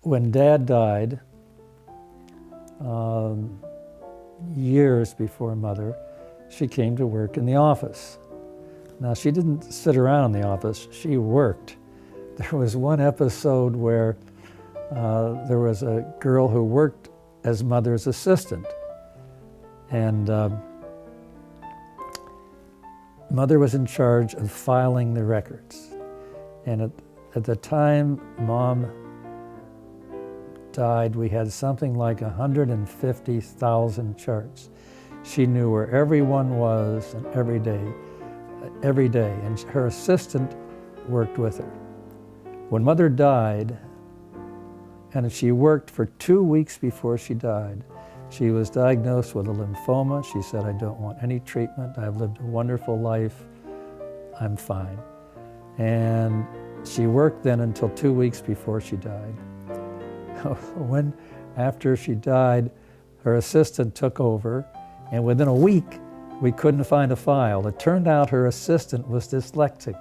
when Dad died, years before Mother, she came to work in the office. Now, she didn't sit around in the office, she worked. There was one episode where there was a girl who worked as Mother's assistant. And Mother was in charge of filing the records. And at the time Mom died, we had something like 150,000 charts. She knew where everyone was and every day, and her assistant worked with her. When Mother died, and she worked for 2 weeks before she died, she was diagnosed with a lymphoma. She said, "I don't want any treatment. I've lived a wonderful life. I'm fine." And she worked then until 2 weeks before she died. After she died, her assistant took over, and within a week, we couldn't find a file. It turned out her assistant was dyslexic,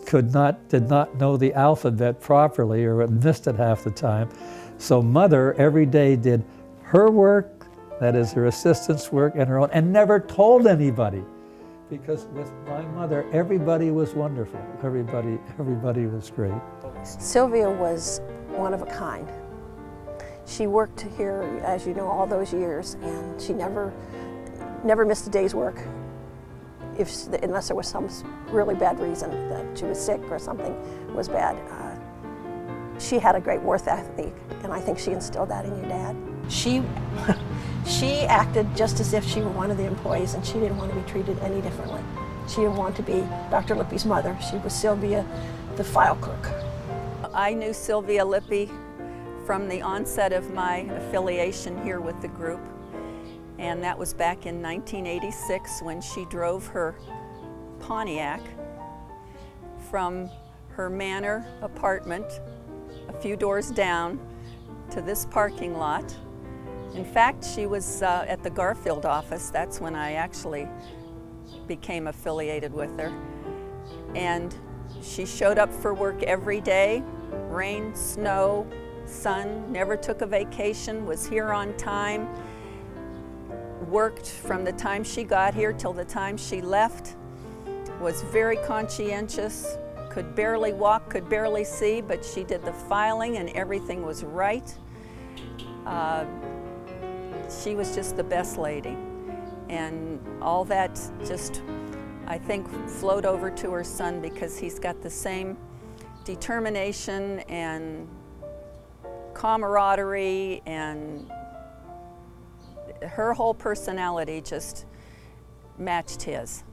did not know the alphabet properly, or missed it half the time. So Mother every day did her work, that is her assistant's work, and her own, and never told anybody. Because with my mother, everybody was wonderful. Everybody was great. Sylvia was one of a kind. She worked here, as you know, all those years, and she never missed a day's work, unless there was some really bad reason that she was sick or something was bad. She had a great work ethic, and I think she instilled that in your dad. She acted just as if she were one of the employees, and she didn't want to be treated any differently. She didn't want to be Dr. Lippy's mother. She was Sylvia, the file clerk. I knew Sylvia Lippy from the onset of my affiliation here with the group, and that was back in 1986 when she drove her Pontiac from her Manor apartment a few doors down to this parking lot. In fact, she was at the Garfield office. That's when I actually became affiliated with her. And she showed up for work every day, rain, snow, sun, never took a vacation, was here on time, worked from the time she got here till the time she left, was very conscientious, could barely walk, could barely see, but she did the filing and everything was right. She was just the best lady. And all that just, I think, flowed over to her son, because he's got the same determination and camaraderie, and her whole personality just matched his.